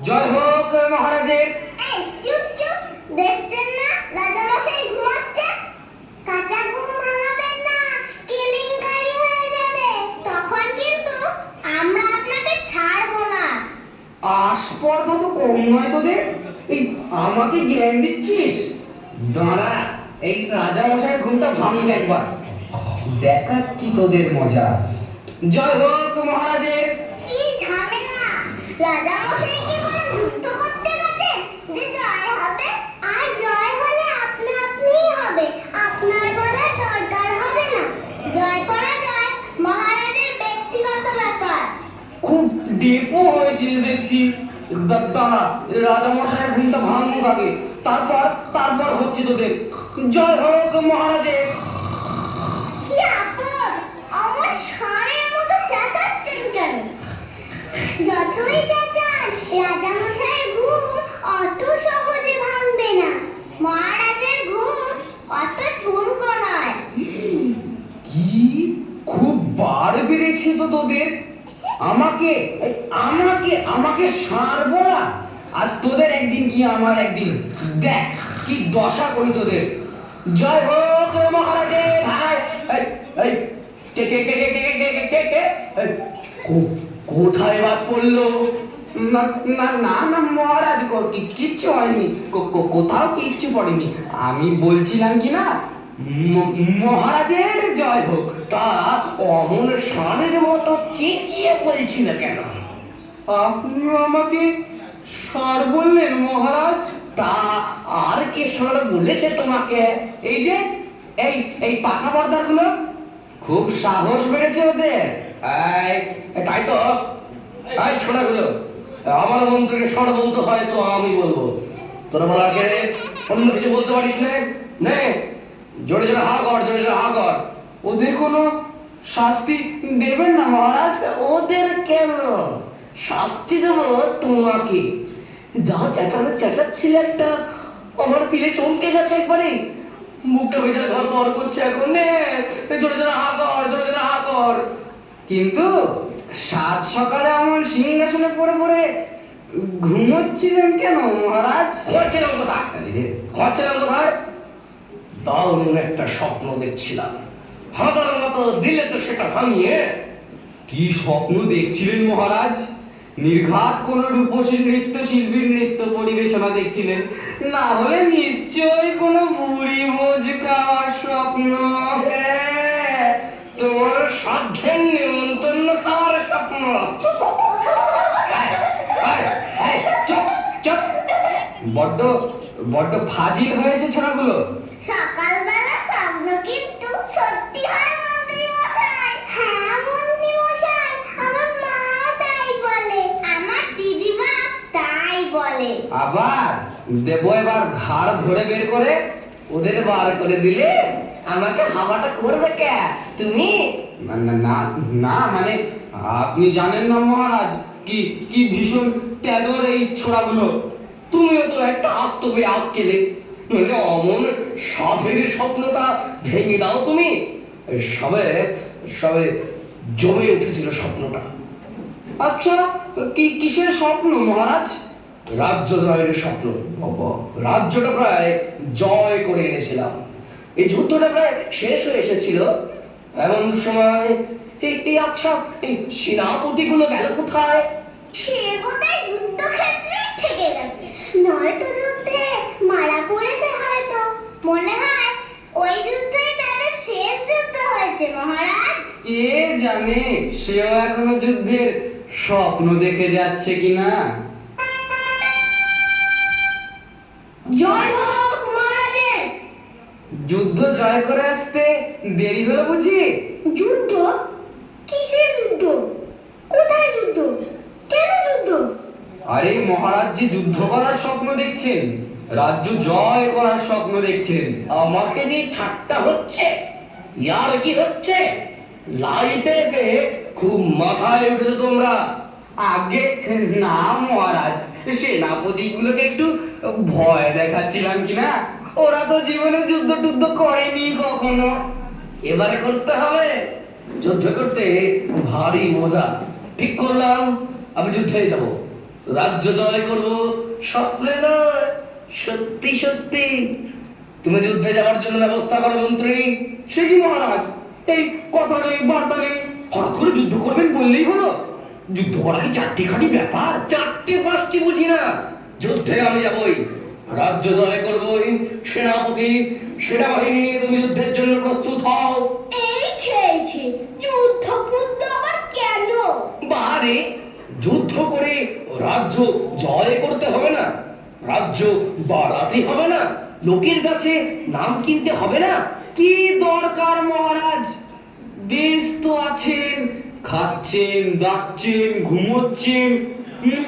জয় হোক মহারাজের। চুপ চুপ, দেখছেন না রাজামশাই ঘুমাচ্ছে? কাঁচা ঘুম ভাঙাবেন না, কেলেঙ্কারি হয়ে যাবে। তখন কিন্তু আমরা আপনাকে ছাড়বো না। আস্পর্ধা তো কম নয় তোদের, এই আমাকে জ্ঞান দিচ্ছিস? দাঁড়া, এই রাজামশাইয়ের ঘুমটা ভাঙলে একবার দেখাচ্ছি তোদের মজা। জয় হোক মহারাজের। কি ঝামেলা! রাজামশাইকে কোনো যুদ্ধ করতে গেছে যে জয় হবে, আর জয় হলে আপনা আপনিই হবে, আপনার বলার দরকার হবে না। জয় পরাজয় মহারাজের ব্যক্তিগত ব্যাপার। খুব ডেপো হয়েছিস দেখছি। দাঁড়া, রাজামশাইয়ের ঘুমটা ভাঙুক আগে, তারপর হচ্ছে তোদের। জয় হোক মহারাজের। কি আপদ! অমন ষাঁড়ের মতো চেঁচাচ্ছেন কেন? যতই চেঁচান, রাজামশাইয়ের ঘুম অত সহজে ভাঙবে না। মহারাজের ঘুম অত ঠুনকো নয়। কি খুব বার বেড়েছে তো তোদের। আমাকে আমাকে আমাকে ষাঁড় বলা? আজ তোদের একদিন কি আমার একদিন, দেখ কি দশা করি তোদের। জয় হোক মহারাজের। ভাই এই কে কে কে কে কে কে কে কে কে এই, কোথায় বাজ পড়লো? না না না না মহারাজ, কিচ্ছু হয়নি, কোথাও কিচ্ছু পড়েনি। আমি বলছিলাম কি না, মহারাজের জয় হোক। তা অমন ষাঁড়ের মতো চেঁচিয়ে বলছিল কেন? আপনিও আমাকে ষাঁড় বললেন মহারাজ? তা আর কে ষাঁড় বলেছে তোমাকে? এই যে এই এই পাখা পর্দাগুলো, খুব সাহস বেড়েছে ওদের। তাই তো, এই ছোড়াগুলো, আমার মন্ত্রীকে ষাঁড় বলতে হয় তো আমি বলবো, তোরা বলার কে? অন্য কিছু বলতে পারিস না? নে জোরে জোরে হা কর, জোরে জোরে হা কর। ওদের কোনো শাস্তি দেবেন না মহারাজ? ওদের কেন শাস্তি দেবো? তোমাকে যা চেঁচাচ্ছিলে একটা, আমার পিলে চমকে গেছে একবারে, মুখটা বেচারে ধর করছে এখন। নে জোরে জোরে হা কর, জোরে জোরে হা কর। কিন্তু সাত সকালে আমার সিংহাসনে পড়ে পড়ে ঘুমোচ্ছিলেন কেন মহারাজ? হচ্ছিলাম কোথায়? হচ্ছিলাম কোথায়? দারুণ একটা স্বপ্ন দেখছিলাম, হাতার মতো দিলে তো সেটা ভাঙিয়ে। কি স্বপ্ন দেখছিলেন মহারাজ? নির্ঘাত কোন রূপসী নৃত্যশিল্পীর নৃত্য পরিবেশনা দেখছিলেন, না হলে নিশ্চয়ই কোনো বুড়ি ভোজ খাওয়ার স্বপ্ন। হ্যাঁ, তোমার সাধ্যের নিমন্ত্রণ খাওয়ার স্বপ্ন। এই, চুপ চুপ, বড্ড বড্ড ফাজিল হয়েছে ছোড়াগুলো। সকালবেলা স্বপ্ন কিন্তু সত্যি হয় মন্ত্রী মশাই। হ্যাঁ মন্ত্রী মশাই, আমার মা তাই বলে, আমার দিদিমা তাই বলে। আবার দেবো এবার ঘাড় ধরে বের করে? ওদের বার করে দিলে আমাকে হাওয়াটা করবে কে? তুমি? না না না না, মানে আপনি জানেন না মহারাজ, কি কি ভীষণ তেদর এই ছোড়াগুলো। তুমিও তো একটা আস্তবে আটকেলে, নইলে অমন সাধের স্বপ্নটা ভেঙে দাও তুমি। সবে সবে জমে উঠেছিল স্বপ্নটা। আচ্ছা, কি কিসের স্বপ্ন মহারাজ? রাজ্য জয়ের স্বপ্ন। বাবা, রাজ্যটা প্রায় জয় করে এনেছিলাম, এই যুদ্ধটা প্রায় শেষ হয়ে এসেছিল। এমন সময় আচ্ছা, এই সেনাপতিগুলো গেল কোথায়? সে বোধহয় যুদ্ধক্ষেত্রে থেকে গেছে, নয়তো যুদ্ধে মারা পড়েছে হয়তো। মনে হয় ওই যুদ্ধই তাদের শেষ যুদ্ধ হয়েছে মহারাজ। কে জানে সেও এখনো যুদ্ধের স্বপ্ন দেখে যাচ্ছে কিনা। জয় হোক মহারাজের। যুদ্ধ জয় করে আসতে দেরি হলো বুঝি? যুদ্ধ? কিসের যুদ্ধ? কোথায় যুদ্ধ? কেন যুদ্ধ? আরে মহারাজ যে যুদ্ধ করার স্বপ্ন দেখছেন, রাজ্য জয় করার স্বপ্ন দেখছেন। আমাকে নিয়ে ঠাট্টা হচ্ছে, ইয়ার কি হচ্ছে? লাইতে পেয়ে খুব মাথায় উঠেছো তোমরা। আগে না মহারাজ, সেনাপতি গুলোকে একটু ভয় দেখাচ্ছিলাম কিনা। ওরা তো জীবনে যুদ্ধ টুদ্ধ করেনি কখনো। এবারে করতে হবে। যুদ্ধ করতে ভারী মজা। ঠিক করলাম, আমি যুদ্ধে যাব, রাজ্য জয় করব। স্বপ্নে নয়, সত্যি সত্যি। তুমি যুদ্ধে যাওয়ার জন্য ব্যবস্থা করো মন্ত্রী। সে কি মহারাজ, এই কথা নেই বার্তা নেই, হঠাৎ করে যুদ্ধ করবেন বললেই হলো? যুদ্ধ করা কি চারটিখানি ব্যাপার? চারটে পাঁচটি বুঝি না, যুদ্ধে আমি যাবই, রাজ্য জয় করবই। সেনাপতি, সেনাবাহিনী নিয়ে তুমি যুদ্ধের জন্য প্রস্তুত হও। এই খেয়েছে যুদ্ধ বুদ্ধ আবার কেন? বারে, যুদ্ধ করে রাজ্য জয় করতে হবে না, রাজ্য বাড়াতে হবে না, লোকের কাছে নাম কিনতে হবে না। কি দরকার মহারাজ? বেশ তো আছেন, খাচ্ছেন, দাচ্ছেন, ঘুমোচ্ছেন,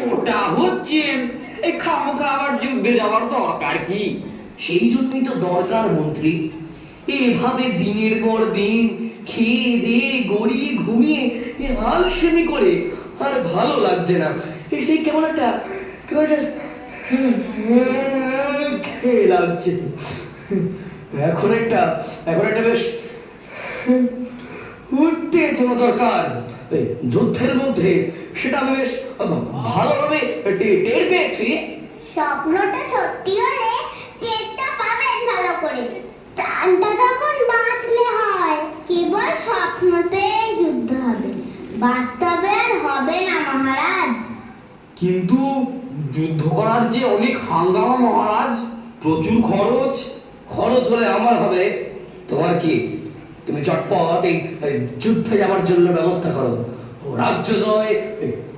মোটা হচ্ছেন, এই খামোখা আবার যুদ্ধে যাওয়ার দরকার কি? সেই জন্যই তো দরকার মন্ত্রী। এভাবে দিনের পর দিন খেয়ে দিয়ে গড়িয়ে ঘুমিয়ে আলসেমি করে আর ভালো লাগছে না। এই সেই কেমন একটা খেয়ে লাগছে। এখন একটা বেশ উত্তেজনা দরকার। এই যুদ্ধের মধ্যে সেটা আমি বেশ ভালোভাবে টের পেয়েছি। স্বপ্নটা সত্যি হলে টেরটা পাবেন ভালো করে। প্রাণটা তখন বাঁচলে হয়। কেবল স্বপ্নতেই যুদ্ধ হবে, বাস্তবে আর হবে না মহারাজ। কিন্তু যুদ্ধ করার যে অনেক হাঙ্গামা মহারাজ, প্রচুর খরচ। খরচ হলে আমার হবে, তোমার কি? তুমি চটপট এই যুদ্ধে যাওয়ার জন্য ব্যবস্থা করো, রাজ্য জয়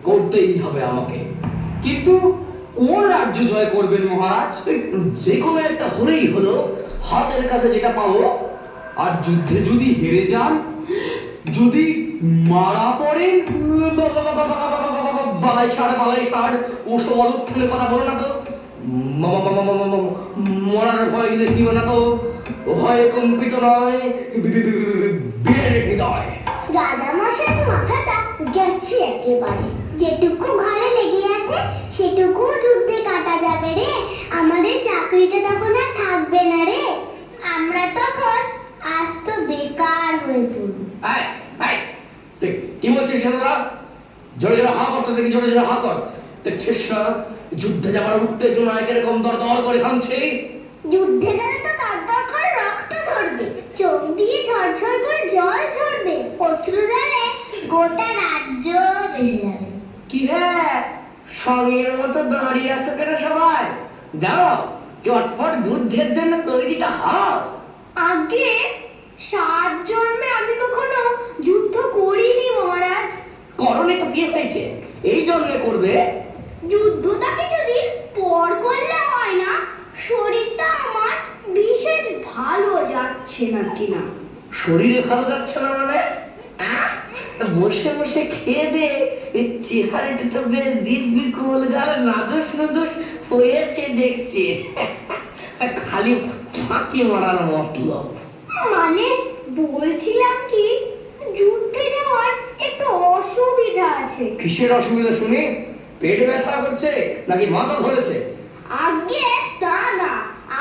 করতেই হবে আমাকে। কিন্তু কোন রাজ্য জয় করবেন মহারাজ? যে কোনো একটা হলেই হলো, হাতের কাছে যেটা পাবো। আর যুদ্ধে যদি হেরে যান, যদি মারা পড়েন? বালাই ছাড়, ওসব অলক্ষণে কথা বলো না তো। মরার ভয় দেখিও না তো, ভয়ে কম্পিত নয় বীরের হৃদয়। রাজা মশাইয়ের মাথাটা গেছে একেবারে। যেটুকু ঘরে লেগে আছে সেটুকু যুদ্ধে কাটা জোরে জোরে হা করতে দেখি, জোরে জোরে হা কর। দেখছিস না যুদ্ধে যাবার উত্তেজনায় কিরকম দর করে ভাঙছে। যুদ্ধে গেলে তো দরদর করে রক্ত ঝরবে, চোখ দিয়ে ঝরঝর করে জল ঝরবে, অশ্রু জলে গোটা রাজ্য ভেসে যাবে। কি হে সঙ্গের মতো দাঁড়িয়ে আছো কেন সবাই? যাও চটপট যুদ্ধের জন্য তৈরিটা হও। আগে 7 জন্মে আমি কখনো যুদ্ধ করিনি মহারাজ। করণে তো কি হয়েছে, এই জন্য করবে। যুদ্ধটা কিছুদিন পর করলে হয় না? শরীরটা আমার বিশেষ ভালো যাচ্ছে না কিনা। শরীরে ভালো যাচ্ছে না মানে? আহ? বসে বসে খেয়ে দে, এই চেহারাটা তো বেশ দিব্যি কোল গাল নাদুস নুদুস হয়েছে দেখছে। খালি ফাঁকি মারার মতলব। মানে বলছিলাম কি, যুদ্ধে যাওয়ার একটু অসুবিধা আছে। কিসের অসুবিধা শুনি? পেটে ব্যথা করছে নাকি মাথা ধরেছে? আগে তা না,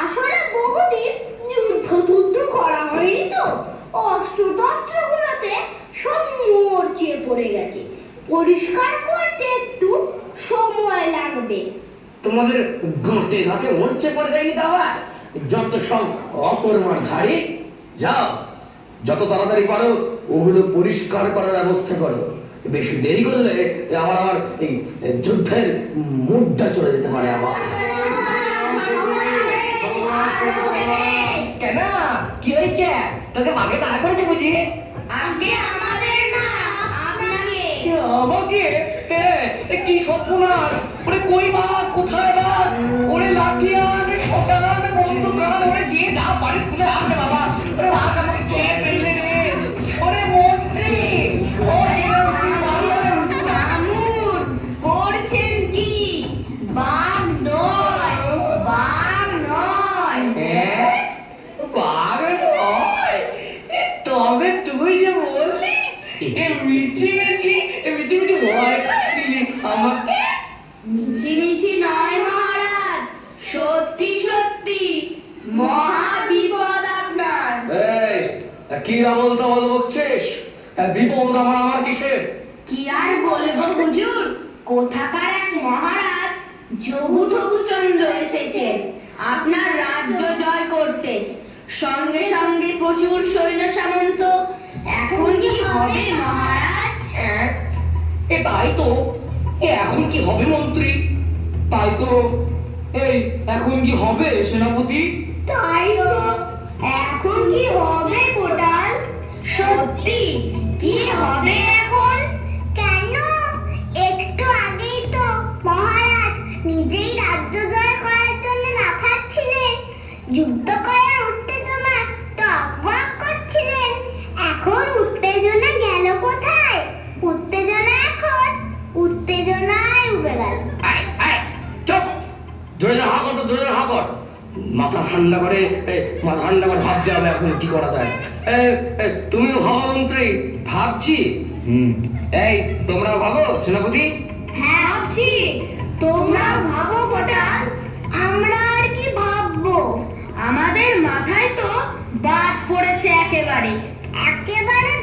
আসলে বহুদিন যুদ্ধ করা হয়নি তো, অস্ত্রগুলোতে সব মরচে পড়ে গেছে, পরিষ্কার করতে একটু সময় লাগবে। তোমাদের গাঁটে ঘাটে মরচে পড়ে যায়নি তো আবার? যত সব অপরমার ধাড়ি। যাও যত তাড়াতাড়ি পারো ওগুলো পরিষ্কার করার ব্যবস্থা করো। বেশি দেরি করলে আমার এই যুদ্ধের মুডটা চলে যেতে পারে আবার। কেন কি হয়েছে? তোকে মাকে তাড়া করেছে বুঝি? আগে আমাদের না, আপনাকে। আমাকে? কি সর্বনাশ! ওরে কই মা, কোথায় মা? ওরে লাঠি আন, শটান আন, বন্দুক আন, ওরে যে যা পারে তুলে আনবে বাবা। ওরে মা আমাকে খেয়ে ফেললে রে। ওরে মন্ত্রী, ওরে মামুন করছেন কি? বাঘ নয়, বাঘ নয়। বাঘ নয়? তবে তুই যে বললি মিছি মিছি ভয় খাইয়ে দিলি আমাকে। মিছি নয় মহারাজ, সত্যি সত্যি মহা বিপদ আপনার। এই কি আবল তাবল বকছিস? বিপদ আমার কিসের? কি আর বলবো হুজুর, কোথাকার এক মহারাজ জবুথবুচন্দ্র এসেছেন আপনার রাজ্য জয় করতে, সঙ্গে সঙ্গে প্রচুর সৈন্য সামন্ত। এখন কি হবে মহারাজ? তাই তো। এখন কি হবে মন্ত্রী? তাই তো। এই এখন কি হবে সেনাপতি? তাই তো, এখন কি হবে কোটাল? সত্যি কি হবে এখন? কেন? একটু আগেই তো মহারাজ নিজেই রাজ্য জয় করার জন্য লাফাচ্ছিলেন, যুদ্ধ করার উত্তেজনা টকবক করছিলেন। এখন উত্তেজনা গেল কোথায়? উত্তেজনায় উবে গেল। চুপ! ধরে যা হা কর, ধরে যা হা কর। মাথা ঠান্ডা করে ভাবতে হবে এখন কি করা যায়। তুমিও ভাবো মন্ত্রী। ভাবছি। এই তোমরা ভাবো সেনাপতি। হ্যাঁ ভাবছি, তোমরাও ভাবো কোটাল। আমরা আর কি ভাববো, আমাদের মাথায় তো বাজ পড়েছে একেবারে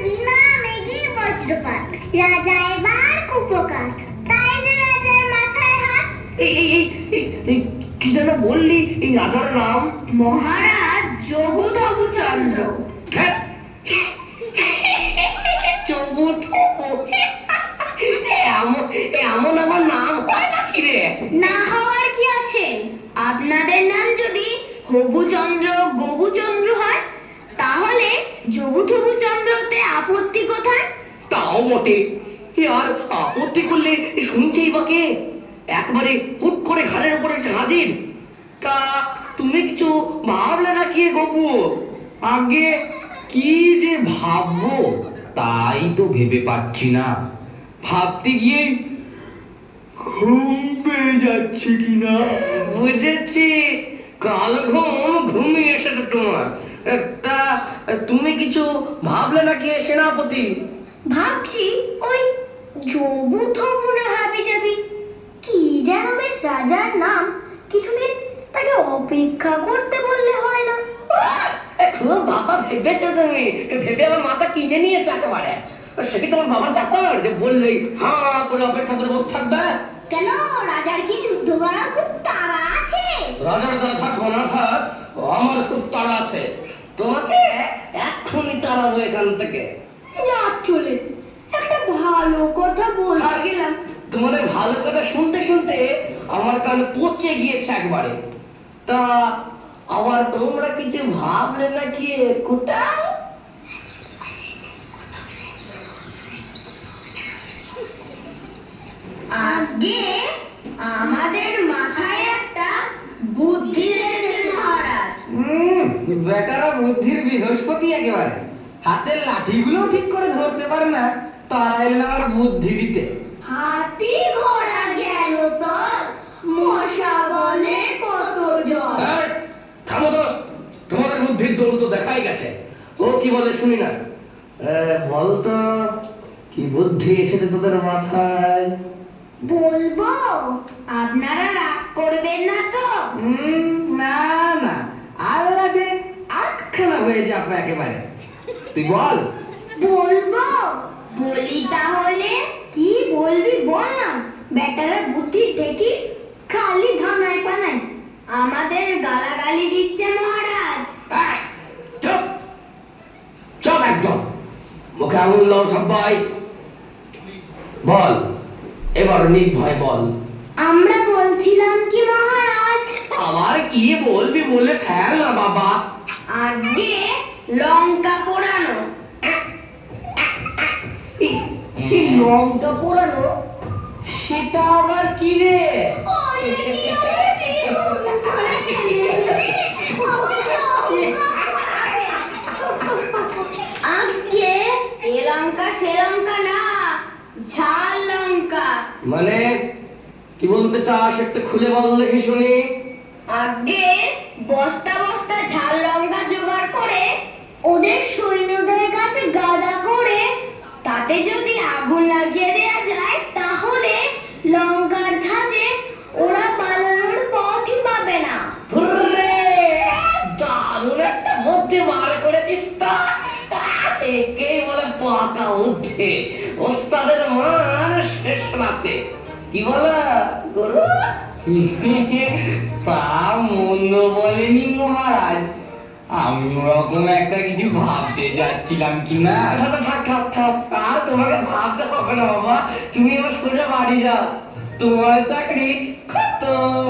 বিনা মেঘে বজ্রপাত। রাজা এবার কুপকাত, তাই যে রাজার মাথায় হাত। এই কি যেন বললি এই রাজার নাম? মহারাজ জবুথবুচন্দ্র। এমন আমার নাম হয় নাকি রে? না হওয়ার কি আছে? আপনাদের নাম যদি হবুচন্দ্র গবুচন্দ্র হয়, তাহলে জবুথবুচন্দ্রতে আপত্তি কোথায়? তাও বটে। আর আপত্তি করলে শুনছেই বা কে? একবারে হুট করে ঘাড়ের উপরে এসে হাজির। তা তুমি কিছু ভাবলে না কি গবু? আগে কি যে ভাববো তাই তো ভেবে পাচ্ছি না। ভাবতে গিয়ে ঘুম পেয়ে যাচ্ছে কিনা। বুঝেছি, কাল ঘুমিয়ে এসেছে তোমার। তা তুমি কিছু ভাবলে নাকি সেনাপতি? ভাবছি ওই জবুথবু না হাবি যাবি, কি যেন বেশ রাজার নাম। কিছুদিন তাকে অপেক্ষা করতে বললে হয় না? খুব বাবা ভেবেছো তুমি, ভেবে আমার মাথা কিনে নিয়েছে একেবারে। সে কি তোমার বাবার চাকর যে বললেই হ্যাঁ করে অপেক্ষা করে বসে থাকবে? কেন রাজার কি যুদ্ধ করার খুব তাড়া আছে? রাজার দ্বারা থাকবো না থাক, আমার খুব তাড়া আছে। তোমাকে এক্ষুনি তাড়াবো এখান থেকে। যা চলে, একটা ভালো কথা বলতে গেলাম। তোমাদের ভালো কথা শুনতে শুনতে আমার কান পচে গিয়েছে একবারে। তা আবার তোমরা কিছু ভাবলে নাকি কোথাও? আগে আমাদের মাথায় একটা বুদ্ধি এসেছে মহারাজ। বেটারা বুদ্ধির বৃহস্পতি একেবারে। হাতের লাঠিগুলো ঠিক করে ধরতে পারে না, তারা এলেন আমার বুদ্ধি দিতে। হাতি ঘোড়া গেল তো, মশা বলে কত জল। এই, থামো তো, তোমাদের বুদ্ধির দৌড় তো দেখাই গেছে। ও কি বলে শুনি না। বলতো কি বুদ্ধি এসেছে তোদের মাথায়? বলবো? আপনারা রাগ করবেন না তো? না না, আর লাগে আটখানা হয়ে যাবে একেবারে। তুই বল। বলবো? বলি তাহলে। কি বলবি বল না। বেটারা বুদ্ধি ঠেকি খালি ধানায় পানায় আমাদের গালাগালি দিচ্ছে মহারাজ। এই, চুপ চুপ একদম, মুখে আঙুল দাও সবাই। বল, এবার নির্ভয় বল। আমরা বলছিলাম কি মহারাজ, আবার কি বলবি বলে ফেল না বাবা। আগে লঙ্কা পোড়ানো। এই লঙ্কা পোড়ানো, সেটা আবার কি রে? আগে এ লঙ্কা সে লঙ্কা না, ঝাল লঙ্কা। মানে কি বলতে চাস একটু খুলে বল দেখি শুনি। আগে বস্তা বস্তা ঝাল লঙ্কা জোগাড় করে ওদের সৈন্যদের কাছে গাদা করে তাতে যদি আগুন লাগিয়ে দেয়া যায় তাহলে লঙ্কার ঝাঁজে ওরা পালানোর পথই পাবে না। হুররে! দারুণ একটা বুদ্ধি বার করেছিস তো। একেই বলে পাকা বুদ্ধি, ওস্তাদের মান শেষ রাতে। কি বলা গরু? তা মন্দ বলেনি মহারাজ, আমি ওরকম একটা কিছু ভাবতে যাচ্ছিলাম কি না। থাক থাক থাক থাক, আর তোমাকে ভাবতে হবে না বাবা, তুমি আমার সোজা বাড়ি যাও, তোমার চাকরি খতম।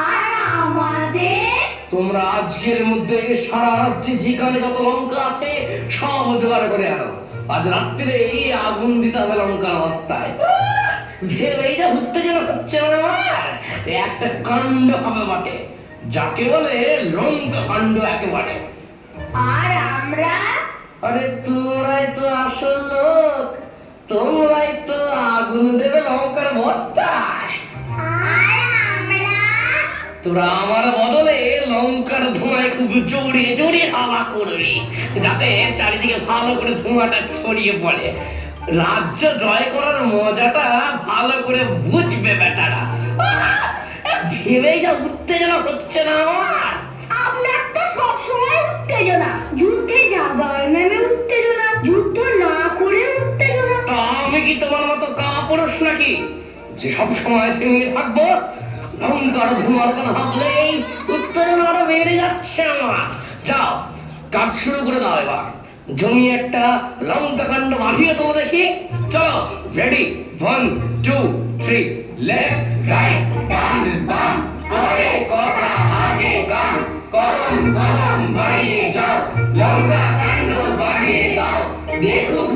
আর আমাদের তোমরা আজকের মধ্যে সারা রাজ্যে যেখানে যত লঙ্কা আছে সব জোগাড় করে আনো। আজ রাত্রে এই আগুন দিতে হবে লঙ্কার অবস্থায়। ভেবেই যা উত্তেজনা হচ্ছে না আমার, একটা কাণ্ড হবে বটে, যাকে বলে লঙ্কা কাণ্ড একেবারে। আর আমরা আরে তোমরাই তো আসল লোক, তোমরাই তো আগুন দেবে লঙ্কার বস্তায়। তোরা আমার বদলে লঙ্কার ধোঁয়ায় খুব জড়িয়ে জড়িয়ে হাওয়া করবি, যাতে চারিদিকে ভালো করে ধোঁয়াটা ছড়িয়ে পড়ে। রাজ্য জয় করার মজাটা ভালো করে বুঝবে বেটারা। ভেবেই যা উত্তেজনা হচ্ছে না আমার। আপনার তো সবসময় উত্তেজনা, যুদ্ধে যাবার নামে উত্তেজনা, যুদ্ধ না করে উত্তেজনা। তা আমি কি তোমার মতো কাপুরুষ নাকি যে সব সময় থেমে থাকবো? লঙ্কার ধোঁয়ার কথা ভাবলেই উত্তেজনাটা বেড়ে যাচ্ছে আমার। যাও, কাজ শুরু করে দাও এবার। জমি একটা লঙ্কা কাণ্ড বাঁধিয়ে তো দেখি। চলো, রেডি, 1 2 3, লেফট রাইট ডান বাম, পরে কথা আগে গান, কলম কলম বাড়িয়ে যাও, লঙ্কা কাণ্ড বাড়িয়ে দাও, দেখুক